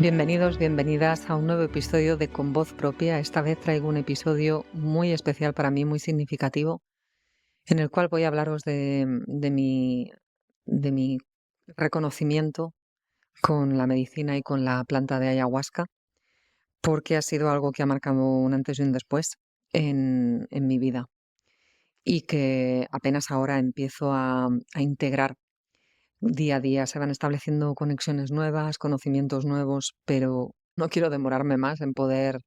Bienvenidos, bienvenidas a un nuevo episodio de Con Voz Propia. Esta vez traigo un episodio muy especial para mí, muy significativo, en el cual voy a hablaros de mi reconocimiento con la medicina y con la planta de ayahuasca, porque ha sido algo que ha marcado un antes y un después en mi vida y que apenas ahora empiezo a integrar día a día. Se van estableciendo conexiones nuevas, conocimientos nuevos, pero no quiero demorarme más en poder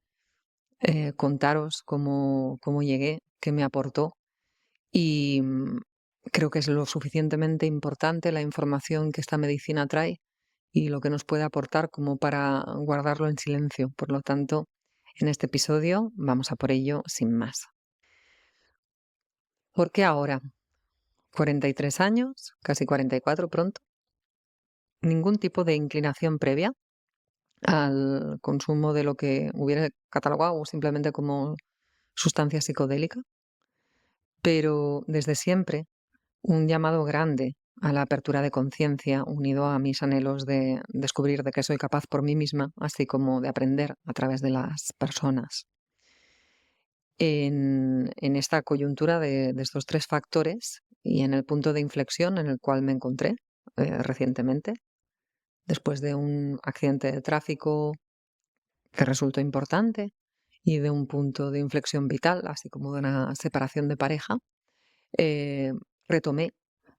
contaros cómo llegué, qué me aportó y creo que es lo suficientemente importante la información que esta medicina trae y lo que nos puede aportar como para guardarlo en silencio. Por lo tanto, en este episodio vamos a por ello sin más. ¿Por qué ahora? 43 años, casi 44 pronto, ningún tipo de inclinación previa al consumo de lo que hubiera catalogado simplemente como sustancia psicodélica, pero desde siempre un llamado grande a la apertura de conciencia, unido a mis anhelos de descubrir de qué soy capaz por mí misma, así como de aprender a través de las personas. En esta coyuntura de estos tres factores y en el punto de inflexión en el cual me encontré recientemente, después de un accidente de tráfico que resultó importante y de un punto de inflexión vital, así como de una separación de pareja, eh, retomé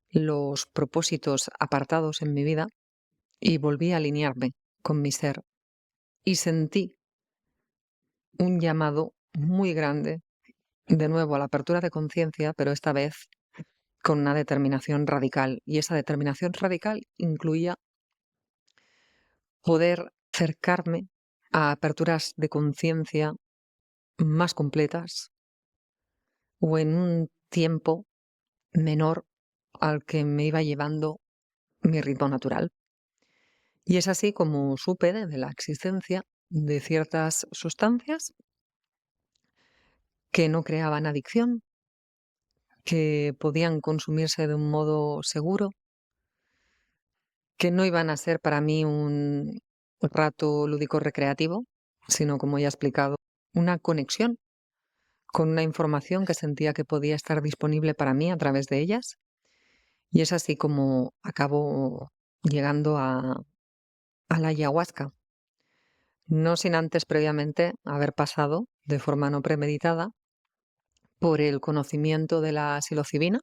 los propósitos apartados en mi vida y volví a alinearme con mi ser y sentí un llamado muy grande, de nuevo a la apertura de conciencia, pero esta vez con una determinación radical. Y esa determinación radical incluía poder acercarme a aperturas de conciencia más completas o en un tiempo menor al que me iba llevando mi ritmo natural. Y es así como supe de la existencia de ciertas sustancias que no creaban adicción, que podían consumirse de un modo seguro, que no iban a ser para mí un rato lúdico recreativo, sino, como ya he explicado, una conexión con una información que sentía que podía estar disponible para mí a través de ellas. Y es así como acabo llegando a la ayahuasca. No sin antes previamente haber pasado de forma no premeditada por el conocimiento de la psilocibina,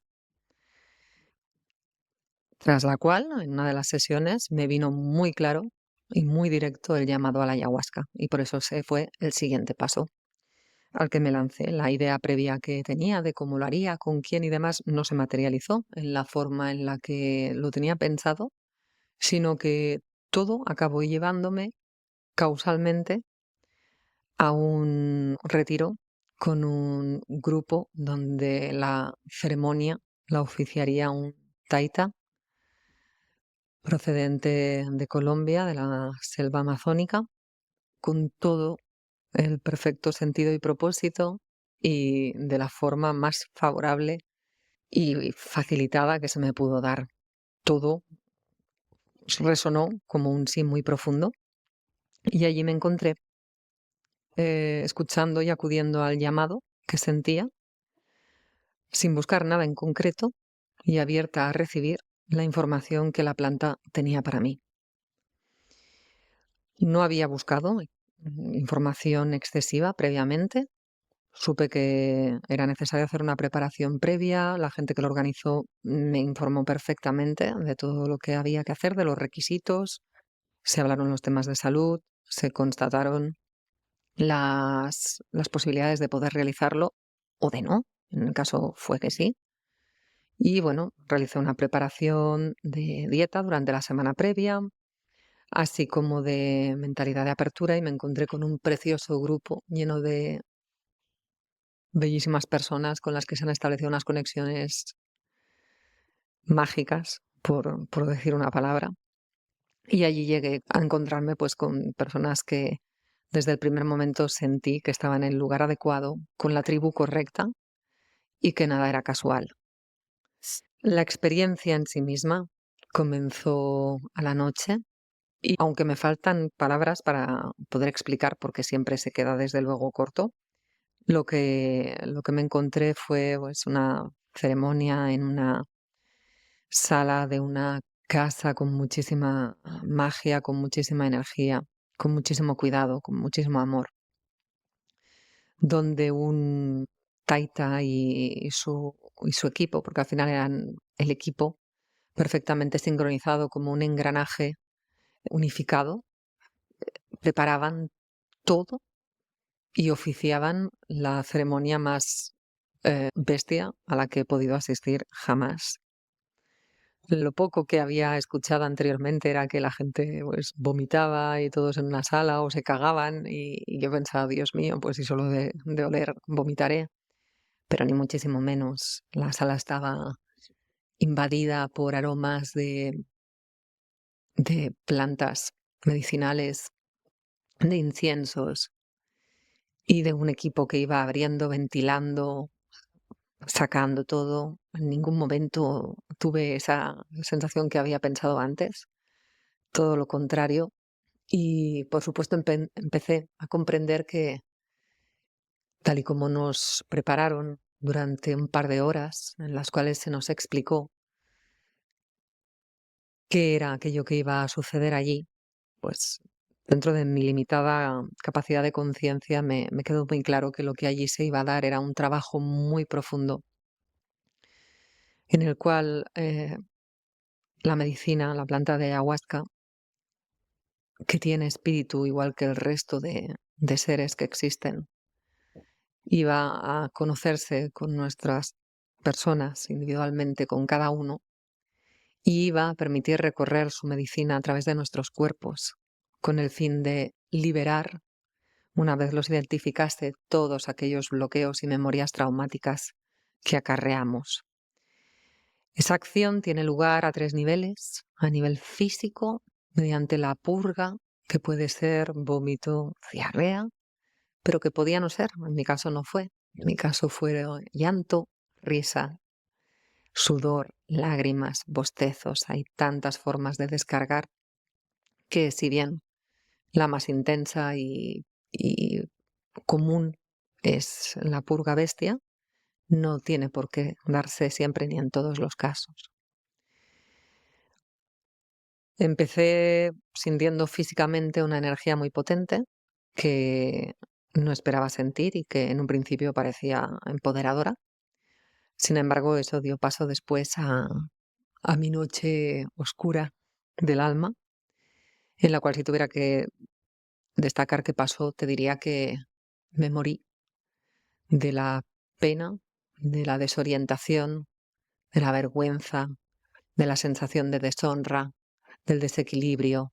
tras la cual, en una de las sesiones, me vino muy claro y muy directo el llamado a la ayahuasca, y por eso ese fue el siguiente paso al que me lancé. La idea previa que tenía de cómo lo haría, con quién y demás, no se materializó en la forma en la que lo tenía pensado, sino que todo acabó llevándome causalmente a un retiro con un grupo donde la ceremonia la oficiaría un taita procedente de Colombia, de la selva amazónica, con todo el perfecto sentido y propósito y de la forma más favorable y facilitada que se me pudo dar. Todo resonó como un sí muy profundo y allí me encontré escuchando y acudiendo al llamado que sentía, sin buscar nada en concreto y abierta a recibir la información que la planta tenía para mí. No había buscado información excesiva previamente. Supe que era necesario hacer una preparación previa. La gente que lo organizó me informó perfectamente de todo lo que había que hacer, de los requisitos. Se hablaron los temas de salud, se constataron las posibilidades de poder realizarlo o de no. En el caso fue que sí. Y bueno, realicé una preparación de dieta durante la semana previa, así como de mentalidad de apertura, y me encontré con un precioso grupo lleno de bellísimas personas con las que se han establecido unas conexiones mágicas, por decir una palabra. Y allí llegué a encontrarme pues con personas que desde el primer momento sentí que estaban en el lugar adecuado, con la tribu correcta y que nada era casual. La experiencia en sí misma comenzó a la noche Y aunque me faltan palabras para poder explicar, porque siempre se queda desde luego corto, lo que me encontré fue, pues, una ceremonia en una sala de una casa con muchísima magia, con muchísima energía, con muchísimo cuidado, con muchísimo amor, donde un taita y su equipo, porque al final eran el equipo perfectamente sincronizado como un engranaje unificado, preparaban todo y oficiaban la ceremonia más bestia a la que he podido asistir jamás. Lo poco que había escuchado anteriormente era que la gente, pues, vomitaba y todos en una sala o se cagaban y yo pensaba, Dios mío, pues si solo de oler vomitaré, pero ni muchísimo menos. La sala estaba invadida por aromas de plantas medicinales, de inciensos y de un equipo que iba abriendo, ventilando, sacando todo. En ningún momento tuve esa sensación que había pensado antes, todo lo contrario. Y por supuesto empecé a comprender que, tal y como nos prepararon durante un par de horas en las cuales se nos explicó qué era aquello que iba a suceder allí, pues dentro de mi limitada capacidad de conciencia me quedó muy claro que lo que allí se iba a dar era un trabajo muy profundo en el cual la medicina, la planta de ayahuasca, que tiene espíritu igual que el resto de seres que existen, iba a conocerse con nuestras personas individualmente, con cada uno, y iba a permitir recorrer su medicina a través de nuestros cuerpos, con el fin de liberar, una vez los identificase, todos aquellos bloqueos y memorias traumáticas que acarreamos. Esa acción tiene lugar a 3 niveles: a nivel físico, mediante la purga, que puede ser vómito, diarrea, pero que podía no ser. En mi caso no fue. En mi caso fue llanto, risa, sudor, lágrimas, bostezos. Hay tantas formas de descargar que, si bien la más intensa y común es la purga bestia, no tiene por qué darse siempre ni en todos los casos. Empecé sintiendo físicamente una energía muy potente que no esperaba sentir y que en un principio parecía empoderadora. Sin embargo, eso dio paso después a mi noche oscura del alma, en la cual, si tuviera que destacar qué pasó, te diría que me morí de la pena, de la desorientación, de la vergüenza, de la sensación de deshonra, del desequilibrio,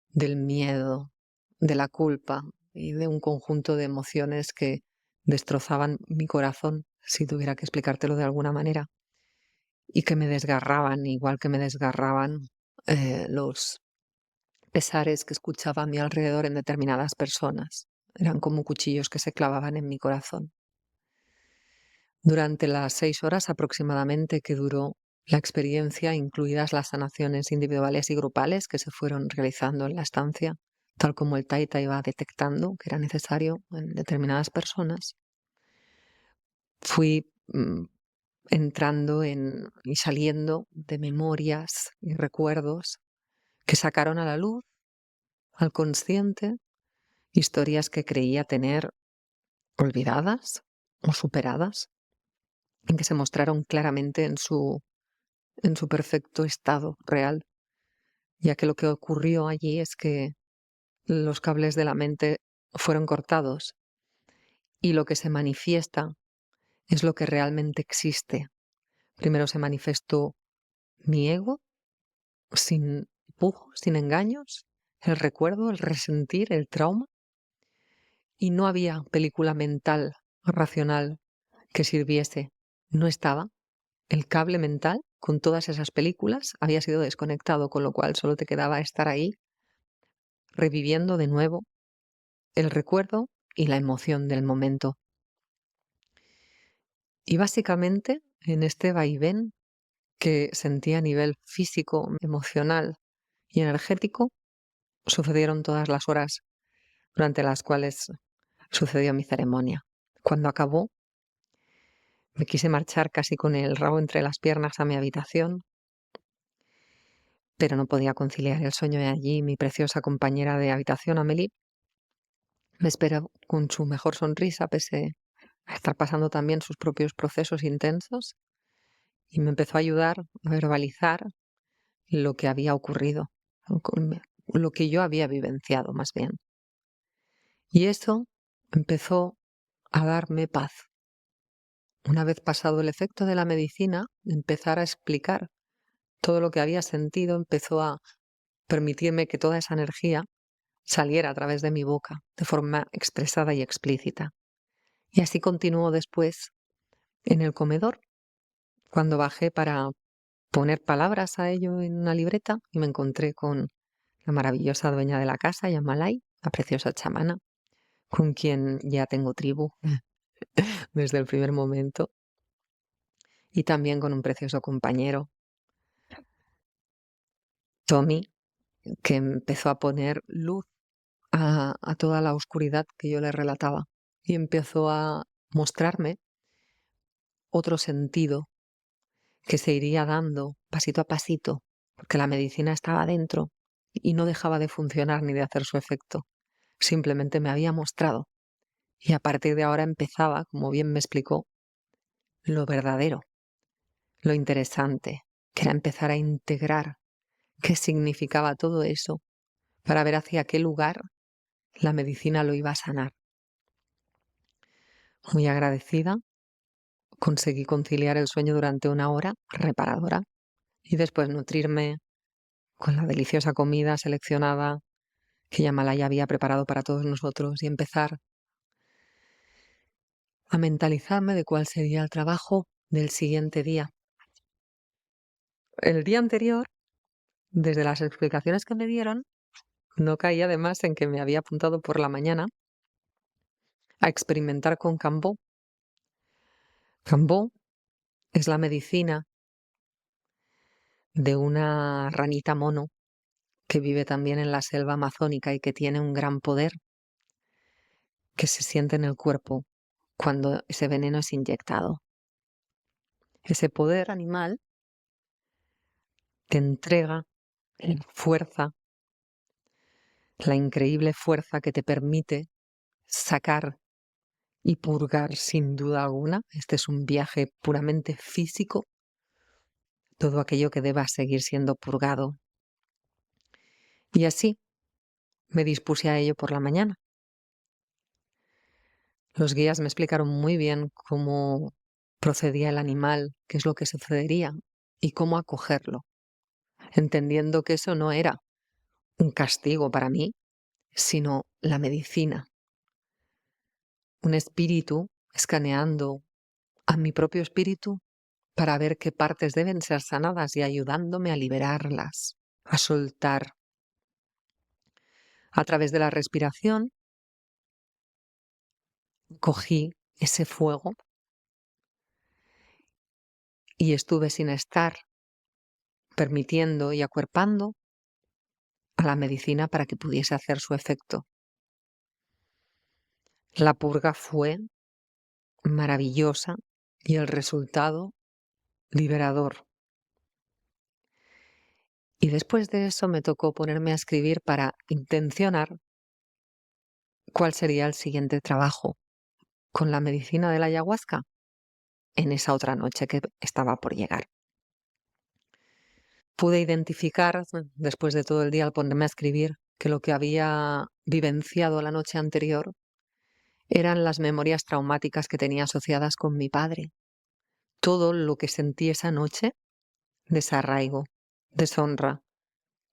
del miedo, de la culpa y de un conjunto de emociones que destrozaban mi corazón, si tuviera que explicártelo de alguna manera, y que me desgarraban, igual que me desgarraban los pesares que escuchaba a mi alrededor en determinadas personas. Eran como cuchillos que se clavaban en mi corazón. Durante las 6 horas aproximadamente que duró la experiencia, incluidas las sanaciones individuales y grupales que se fueron realizando en la estancia, tal como el taita iba detectando que era necesario en determinadas personas, fui entrando y saliendo de memorias y recuerdos que sacaron a la luz, al consciente, historias que creía tener olvidadas o superadas, en que se mostraron claramente en su perfecto estado real, ya que lo que ocurrió allí es que los cables de la mente fueron cortados y lo que se manifiesta es lo que realmente existe. Primero se manifestó mi ego, sin pujos, sin engaños, el recuerdo, el resentir, el trauma, y no había película mental racional que sirviese. No estaba. El cable mental con todas esas películas había sido desconectado, con lo cual solo te quedaba estar ahí reviviendo de nuevo el recuerdo y la emoción del momento. Y básicamente, en este vaivén que sentí a nivel físico, emocional y energético, sucedieron todas las horas durante las cuales sucedió mi ceremonia. Cuando acabó, me quise marchar casi con el rabo entre las piernas a mi habitación, pero no podía conciliar el sueño, y allí mi preciosa compañera de habitación, Amelie, me esperó con su mejor sonrisa, pese a estar pasando también sus propios procesos intensos, y me empezó a ayudar a verbalizar lo que había ocurrido, lo que yo había vivenciado más bien. Y eso empezó a darme paz. Una vez pasado el efecto de la medicina, empezar a explicar todo lo que había sentido, empezó a permitirme que toda esa energía saliera a través de mi boca de forma expresada y explícita. Y así continuó después en el comedor, cuando bajé para poner palabras a ello en una libreta, y me encontré con la maravillosa dueña de la casa, Yamalai, la preciosa chamana, con quien ya tengo tribu desde el primer momento, y también con un precioso compañero, Tommy, que empezó a poner luz a toda la oscuridad que yo le relataba, y empezó a mostrarme otro sentido que se iría dando pasito a pasito, porque la medicina estaba dentro y no dejaba de funcionar ni de hacer su efecto. Simplemente me había mostrado, y a partir de ahora empezaba, como bien me explicó, lo verdadero, lo interesante, que era empezar a integrar qué significaba todo eso, para ver hacia qué lugar la medicina lo iba a sanar. Muy agradecida, conseguí conciliar el sueño durante una hora reparadora y después nutrirme con la deliciosa comida seleccionada que Yamalaya había preparado para todos nosotros, y empezar a mentalizarme de cuál sería el trabajo del siguiente día. El día anterior, desde las explicaciones que me dieron, no caí además en que me había apuntado por la mañana a experimentar con Cambó. Cambó es la medicina de una ranita mono que vive también en la selva amazónica y que tiene un gran poder que se siente en el cuerpo cuando ese veneno es inyectado. Ese poder animal te entrega fuerza, la increíble fuerza que te permite sacar y purgar sin duda alguna. Este es un viaje puramente físico, todo aquello que deba seguir siendo purgado. Y así me dispuse a ello por la mañana. Los guías me explicaron muy bien cómo procedía el animal, qué es lo que sucedería y cómo acogerlo, entendiendo que eso no era un castigo para mí, sino la medicina. Un espíritu escaneando a mi propio espíritu para ver qué partes deben ser sanadas y ayudándome a liberarlas, a soltar. A través de la respiración, cogí ese fuego y estuve sin estar, permitiendo y acuerpando a la medicina para que pudiese hacer su efecto. La purga fue maravillosa y el resultado liberador. Y después de eso me tocó ponerme a escribir para intencionar cuál sería el siguiente trabajo con la medicina de la ayahuasca en esa otra noche que estaba por llegar. Pude identificar, después de todo el día al ponerme a escribir, que lo que había vivenciado la noche anterior eran las memorias traumáticas que tenía asociadas con mi padre. Todo lo que sentí esa noche: desarraigo, deshonra,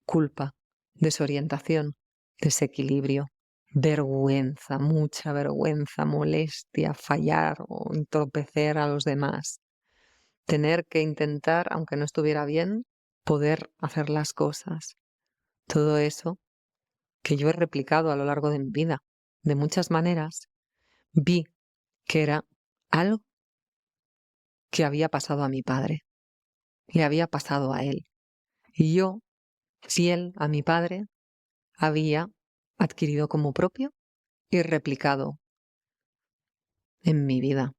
culpa, desorientación, desequilibrio, vergüenza, mucha vergüenza, molestia, fallar o entorpecer a los demás, tener que intentar, aunque no estuviera bien, poder hacer las cosas. Todo eso que yo he replicado a lo largo de mi vida, de muchas maneras, vi que era algo que había pasado a mi padre, le había pasado a él. Y yo, fiel a mi padre, había adquirido como propio y replicado en mi vida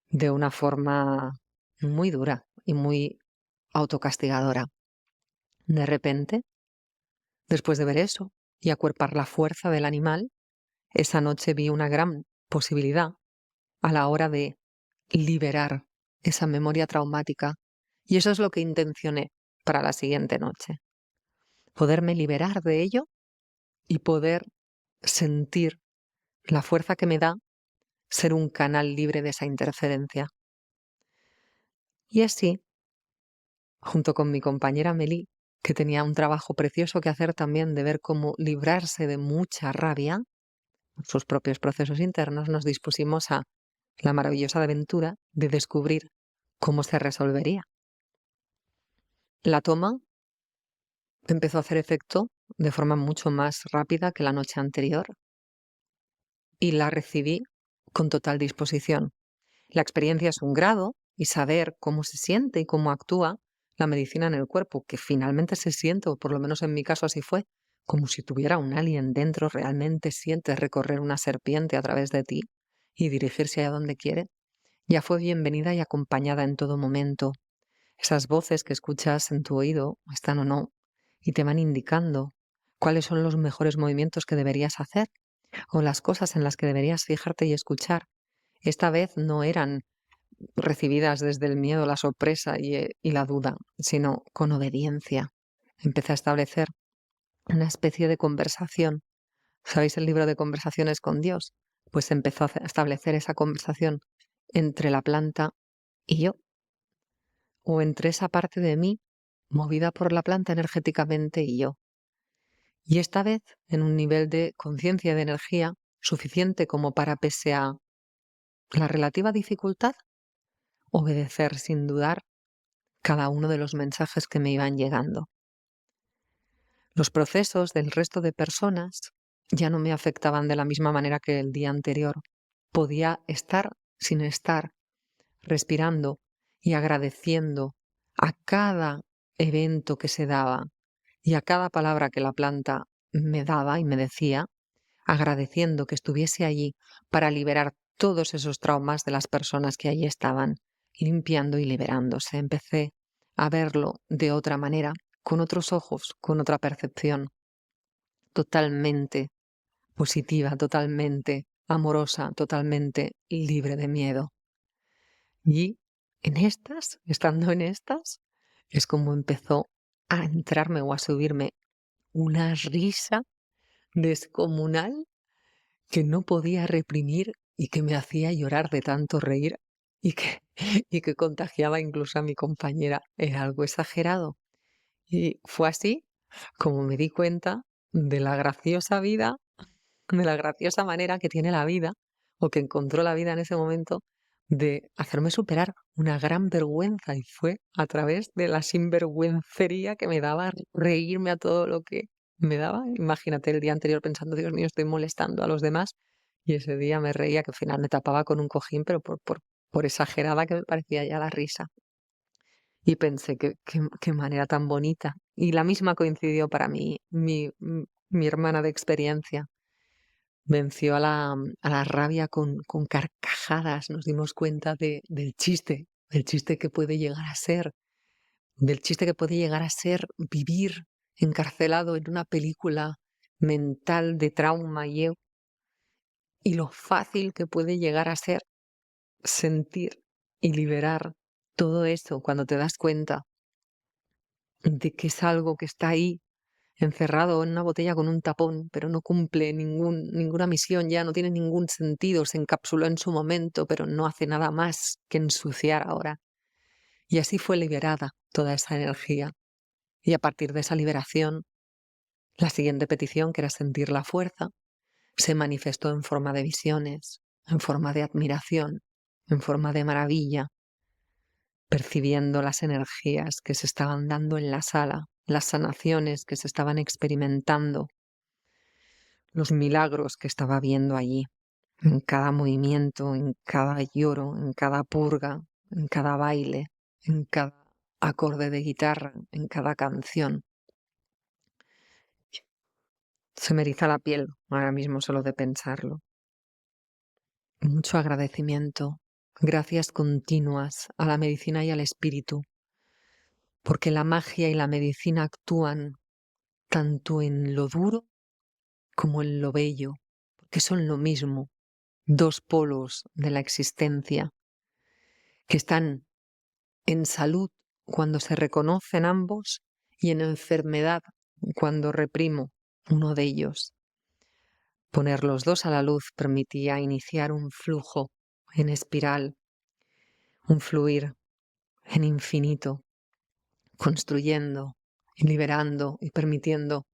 de una forma muy dura y muy autocastigadora. De repente, después de ver eso y acuerpar la fuerza del animal, esa noche vi una gran posibilidad a la hora de liberar esa memoria traumática. Y eso es lo que intencioné para la siguiente noche. Poderme liberar de ello y poder sentir la fuerza que me da ser un canal libre de esa interferencia. Y así, junto con mi compañera Meli, que tenía un trabajo precioso que hacer también de ver cómo librarse de mucha rabia, sus propios procesos internos, nos dispusimos a la maravillosa aventura de descubrir cómo se resolvería. La toma empezó a hacer efecto de forma mucho más rápida que la noche anterior y la recibí con total disposición. La experiencia es un grado y saber cómo se siente y cómo actúa la medicina en el cuerpo, que finalmente se siente, o por lo menos en mi caso así fue, como si tuviera un alien dentro, realmente sientes recorrer una serpiente a través de ti y dirigirse a donde quiere. Ya fue bienvenida y acompañada en todo momento. Esas voces que escuchas en tu oído, están o no, y te van indicando cuáles son los mejores movimientos que deberías hacer o las cosas en las que deberías fijarte y escuchar. Esta vez no eran recibidas desde el miedo, la sorpresa y la duda, sino con obediencia. Empecé a establecer una especie de conversación. ¿Sabéis el libro de conversaciones con Dios? Pues empezó a establecer esa conversación entre la planta y yo, o entre esa parte de mí movida por la planta energéticamente y yo. Y esta vez en un nivel de conciencia y de energía suficiente como para, pese a la relativa dificultad, obedecer sin dudar cada uno de los mensajes que me iban llegando. Los procesos del resto de personas ya no me afectaban de la misma manera que el día anterior. Podía estar sin estar, respirando y agradeciendo a cada evento que se daba y a cada palabra que la planta me daba y me decía, agradeciendo que estuviese allí para liberar todos esos traumas de las personas que allí estaban, limpiando y liberándose. Empecé a verlo de otra manera, con otros ojos, con otra percepción, totalmente positiva, totalmente amorosa, totalmente libre de miedo. Y estando en estas, es como empezó a entrarme o a subirme una risa descomunal que no podía reprimir y que me hacía llorar de tanto reír y que, y que contagiaba incluso a mi compañera. Era algo exagerado. Y fue así como me di cuenta de la graciosa vida, de la graciosa manera que tiene la vida, o que encontró la vida en ese momento, de hacerme superar una gran vergüenza. Y fue a través de la sinvergüencería que me daba reírme a todo lo que me daba. Imagínate el día anterior pensando, Dios mío, estoy molestando a los demás. Y ese día me reía, que al final me tapaba con un cojín, pero por exagerada que me parecía ya la risa. Y pensé, qué manera tan bonita. Y la misma coincidió para mí, mi hermana de experiencia. Venció a la rabia con carcajadas. Nos dimos cuenta del chiste que puede llegar a ser, del chiste que puede llegar a ser vivir encarcelado en una película mental de trauma y lo fácil que puede llegar a ser sentir y liberar todo eso cuando te das cuenta de que es algo que está ahí, encerrado en una botella con un tapón, pero no cumple ninguna misión ya, no tiene ningún sentido, se encapsuló en su momento, pero no hace nada más que ensuciar ahora. Y así fue liberada toda esa energía. Y a partir de esa liberación, la siguiente petición, que era sentir la fuerza, se manifestó en forma de visiones, en forma de admiración, en forma de maravilla, percibiendo las energías que se estaban dando en la sala, las sanaciones que se estaban experimentando, los milagros que estaba viendo allí, en cada movimiento, en cada lloro, en cada purga, en cada baile, en cada acorde de guitarra, en cada canción. Se me eriza la piel ahora mismo solo de pensarlo. Mucho agradecimiento, gracias continuas a la medicina y al espíritu, porque la magia y la medicina actúan tanto en lo duro como en lo bello, porque son lo mismo, dos polos de la existencia que están en salud cuando se reconocen ambos y en enfermedad cuando reprimo uno de ellos. Poner los dos a la luz permitía iniciar un flujo en espiral, un fluir en infinito, construyendo y liberando y permitiendo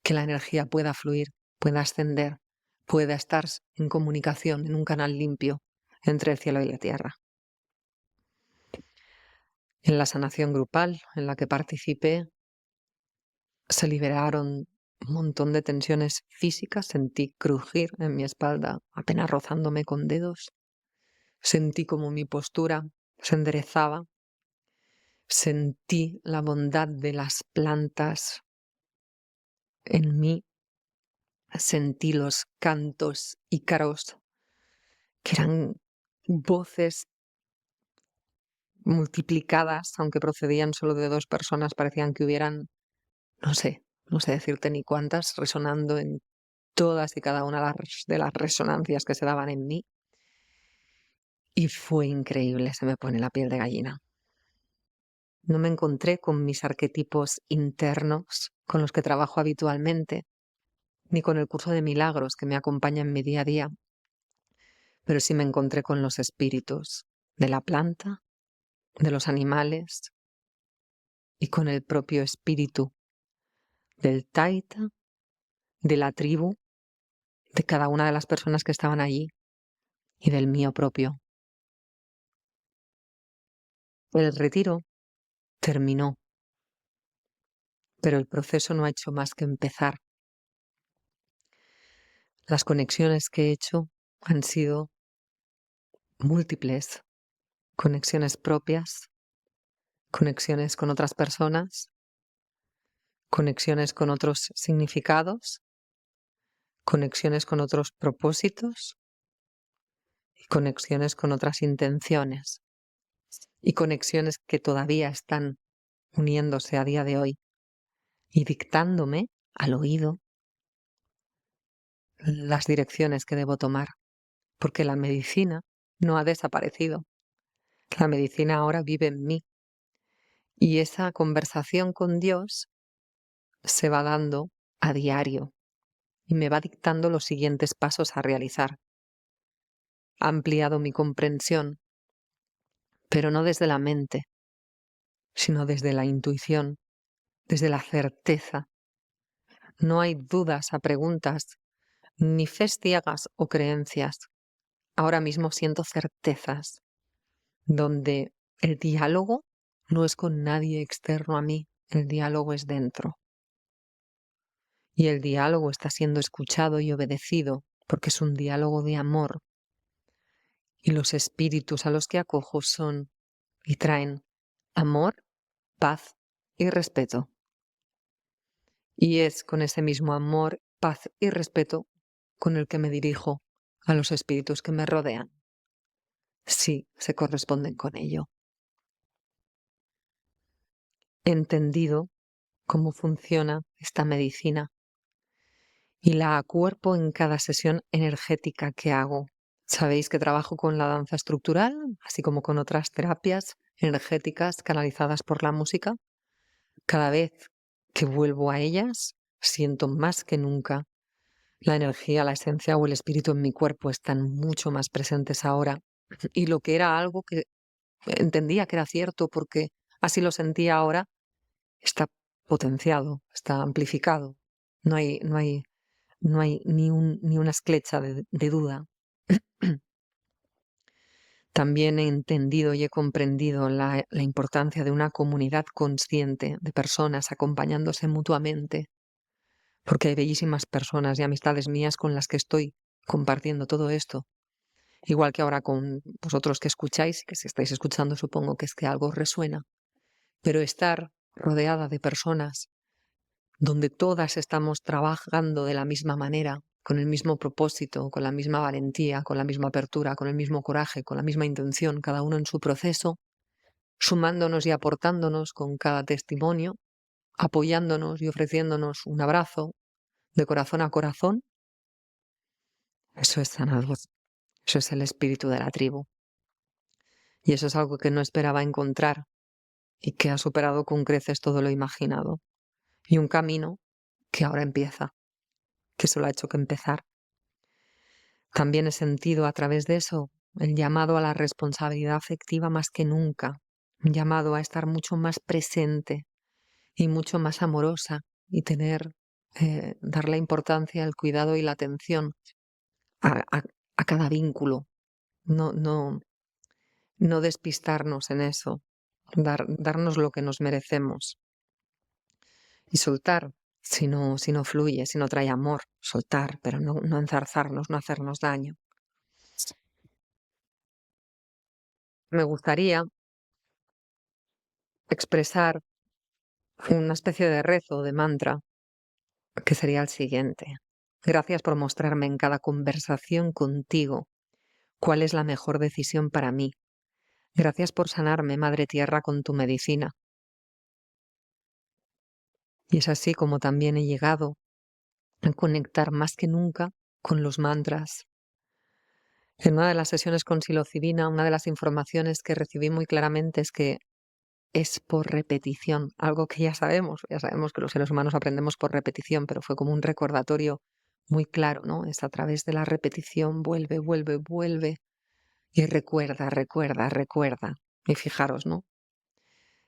que la energía pueda fluir, pueda ascender, pueda estar en comunicación, en un canal limpio entre el cielo y la tierra. En la sanación grupal en la que participé, se liberaron un montón de tensiones físicas, sentí crujir en mi espalda, apenas rozándome con dedos. Sentí como mi postura se enderezaba. Sentí la bondad de las plantas en mí. Sentí los cantos ícaros, que eran voces multiplicadas, aunque procedían solo de dos personas, parecían que hubieran, no sé decirte ni cuántas, resonando en todas y cada una de las resonancias que se daban en mí. Y fue increíble, se me pone la piel de gallina. No me encontré con mis arquetipos internos con los que trabajo habitualmente, ni con el curso de milagros que me acompaña en mi día a día, pero sí me encontré con los espíritus de la planta, de los animales y con el propio espíritu del taita, de la tribu, de cada una de las personas que estaban allí y del mío propio. El retiro terminó, pero el proceso no ha hecho más que empezar. Las conexiones que he hecho han sido múltiples, conexiones propias, conexiones con otras personas, conexiones con otros significados, conexiones con otros propósitos y conexiones con otras intenciones y conexiones que todavía están uniéndose a día de hoy y dictándome al oído las direcciones que debo tomar, porque la medicina no ha desaparecido. La medicina ahora vive en mí y esa conversación con Dios se va dando a diario y me va dictando los siguientes pasos a realizar. Ha ampliado mi comprensión, pero no desde la mente, sino desde la intuición, desde la certeza. No hay dudas a preguntas, ni fes ciegas o creencias. Ahora mismo siento certezas, donde el diálogo no es con nadie externo a mí, el diálogo es dentro. Y el diálogo está siendo escuchado y obedecido porque es un diálogo de amor. Y los espíritus a los que acojo son y traen amor, paz y respeto. Y es con ese mismo amor, paz y respeto con el que me dirijo a los espíritus que me rodean. Sí, se corresponden con ello. He entendido cómo funciona esta medicina y la acuerpo en cada sesión energética que hago. Sabéis que trabajo con la danza estructural, así como con otras terapias energéticas canalizadas por la música. Cada vez que vuelvo a ellas, siento más que nunca la energía, la esencia o el espíritu en mi cuerpo están mucho más presentes ahora. Y lo que era algo que entendía que era cierto porque así lo sentía ahora, está potenciado, está amplificado. No hay ni una esclecha de duda. También he entendido y he comprendido la importancia de una comunidad consciente de personas acompañándose mutuamente, porque hay bellísimas personas y amistades mías con las que estoy compartiendo todo esto, igual que ahora con vosotros que escucháis, que si estáis escuchando supongo que es que algo resuena, pero estar rodeada de personas donde todas estamos trabajando de la misma manera, con el mismo propósito, con la misma valentía, con la misma apertura, con el mismo coraje, con la misma intención, cada uno en su proceso, sumándonos y aportándonos con cada testimonio, apoyándonos y ofreciéndonos un abrazo de corazón a corazón. Eso es sanador, eso es el espíritu de la tribu. Y eso es algo que no esperaba encontrar y que ha superado con creces todo lo imaginado. Y un camino que ahora empieza, que solo ha hecho que empezar. También he sentido a través de eso el llamado a la responsabilidad afectiva más que nunca, un llamado a estar mucho más presente y mucho más amorosa y dar la importancia, el cuidado y la atención a cada vínculo. No, no, no despistarnos en eso, darnos lo que nos merecemos y soltar si no fluye, si no trae amor, soltar, pero no enzarzarnos, no hacernos daño. Me gustaría expresar una especie de rezo, de mantra, que sería el siguiente. Gracias por mostrarme en cada conversación contigo cuál es la mejor decisión para mí. Gracias por sanarme, Madre Tierra, con tu medicina. Y es así como también he llegado a conectar más que nunca con los mantras. En una de las sesiones con psilocibina, una de las informaciones que recibí muy claramente es que es por repetición, algo que ya sabemos que los seres humanos aprendemos por repetición, pero fue como un recordatorio muy claro, ¿no? Es a través de la repetición, vuelve, vuelve, vuelve y recuerda, recuerda, recuerda. Y fijaros, ¿no?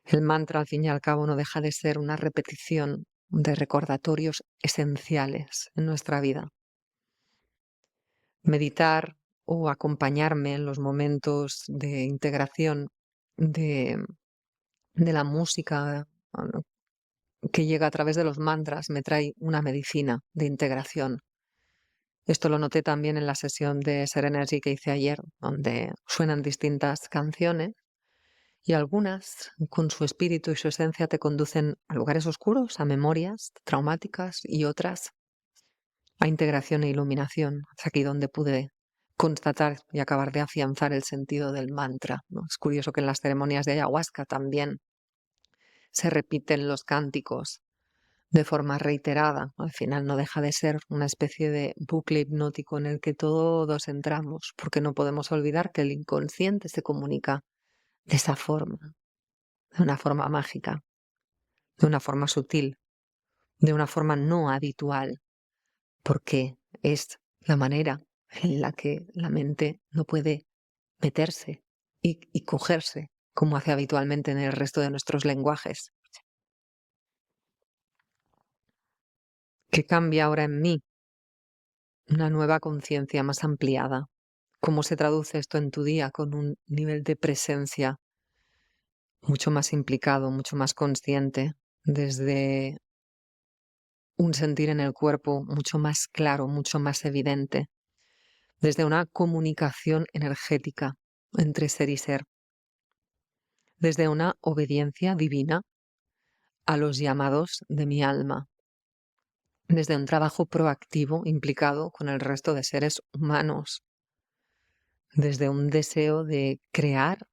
El mantra, al fin y al cabo, no deja de ser una repetición de recordatorios esenciales en nuestra vida. Meditar o acompañarme en los momentos de integración de la música que llega a través de los mantras me trae una medicina de integración. Esto lo noté también en la sesión de Serenergy que hice ayer, donde suenan distintas canciones y algunas, con su espíritu y su esencia, te conducen a lugares oscuros, a memorias traumáticas, y otras a integración e iluminación. Es aquí donde pude constatar y acabar de afianzar el sentido del mantra, ¿no? Es curioso que en las ceremonias de ayahuasca también se repiten los cánticos de forma reiterada. Al final no deja de ser una especie de bucle hipnótico en el que todos entramos, porque no podemos olvidar que el inconsciente se comunica de esa forma, de una forma mágica, de una forma sutil, de una forma no habitual, porque es la manera en la que la mente no puede meterse y cogerse como hace habitualmente en el resto de nuestros lenguajes. ¿Qué cambia ahora en mí? Una nueva conciencia más ampliada. ¿Cómo se traduce esto en tu día? Con un nivel de presencia mucho más implicado, mucho más consciente, desde un sentir en el cuerpo mucho más claro, mucho más evidente, desde una comunicación energética entre ser y ser, desde una obediencia divina a los llamados de mi alma, desde un trabajo proactivo implicado con el resto de seres humanos, desde un deseo de crear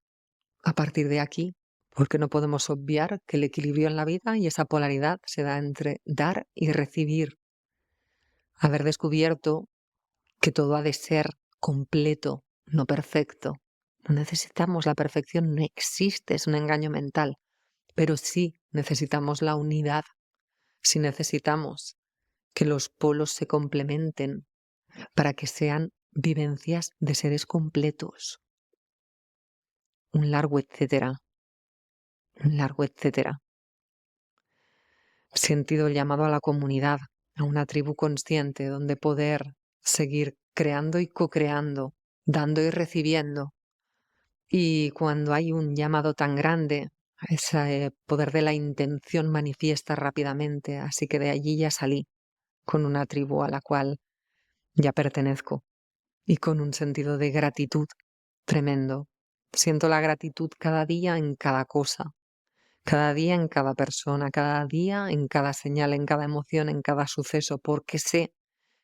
a partir de aquí, porque no podemos obviar que el equilibrio en la vida y esa polaridad se da entre dar y recibir. Haber descubierto que todo ha de ser completo, no perfecto. No necesitamos la perfección, no existe, es un engaño mental, pero sí necesitamos la unidad, sí necesitamos que los polos se complementen para que sean vivencias de seres completos. Un largo etcétera. Un largo etcétera. He sentido el llamado a la comunidad, a una tribu consciente donde poder seguir creando y co-creando, dando y recibiendo. Y cuando hay un llamado tan grande, ese poder de la intención manifiesta rápidamente, así que de allí ya salí con una tribu a la cual ya pertenezco y con un sentido de gratitud tremendo. Siento la gratitud cada día en cada cosa, cada día en cada persona, cada día en cada señal, en cada emoción, en cada suceso, porque sé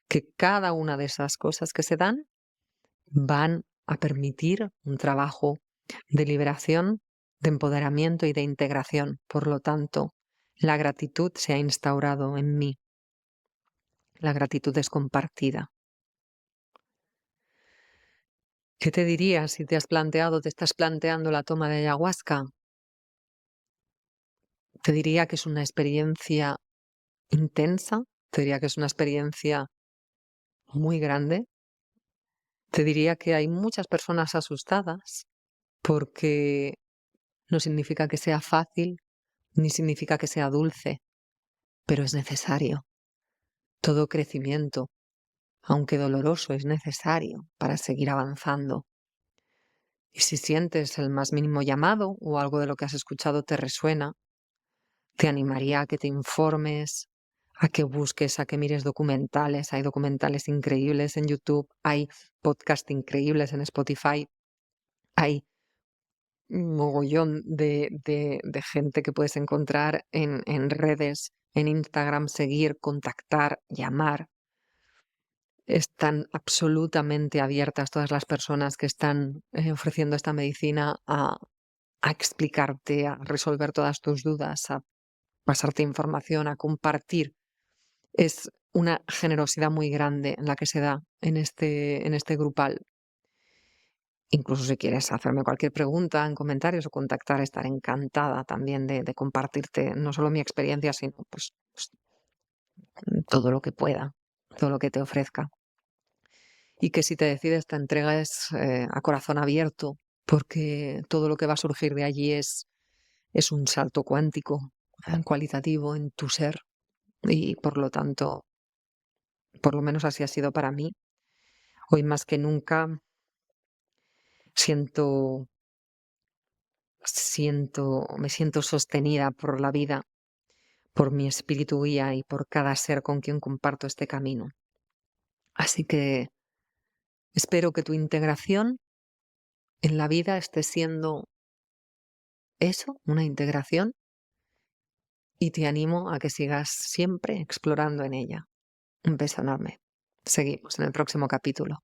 que cada una de esas cosas que se dan van a permitir un trabajo de liberación, de empoderamiento y de integración. Por lo tanto, la gratitud se ha instaurado en mí. La gratitud es compartida. ¿Qué te diría si te estás planteando la toma de ayahuasca? Te diría que es una experiencia intensa, te diría que es una experiencia muy grande. Te diría que hay muchas personas asustadas porque no significa que sea fácil, ni significa que sea dulce, pero es necesario. Todo crecimiento, aunque doloroso, es necesario para seguir avanzando. Y si sientes el más mínimo llamado o algo de lo que has escuchado te resuena, te animaría a que te informes, a que busques, a que mires documentales. Hay documentales increíbles en YouTube, hay podcasts increíbles en Spotify, hay un mogollón de gente que puedes encontrar en redes, en Instagram, seguir, contactar, llamar. Están absolutamente abiertas todas las personas que están ofreciendo esta medicina a explicarte, a resolver todas tus dudas, a pasarte información, a compartir. Es una generosidad muy grande en la que se da en este grupal. Incluso si quieres hacerme cualquier pregunta en comentarios o contactar, estaré encantada también de compartirte no solo mi experiencia, sino pues, todo lo que pueda, todo lo que te ofrezca. Y que si te decides, te entregues a corazón abierto, porque todo lo que va a surgir de allí es un salto cuántico, cualitativo en tu ser. Y por lo tanto, por lo menos así ha sido para mí. Hoy más que nunca siento, me siento sostenida por la vida, por mi espíritu guía y por cada ser con quien comparto este camino. Así que espero que tu integración en la vida esté siendo eso, una integración, y te animo a que sigas siempre explorando en ella. Un beso enorme. Seguimos en el próximo capítulo.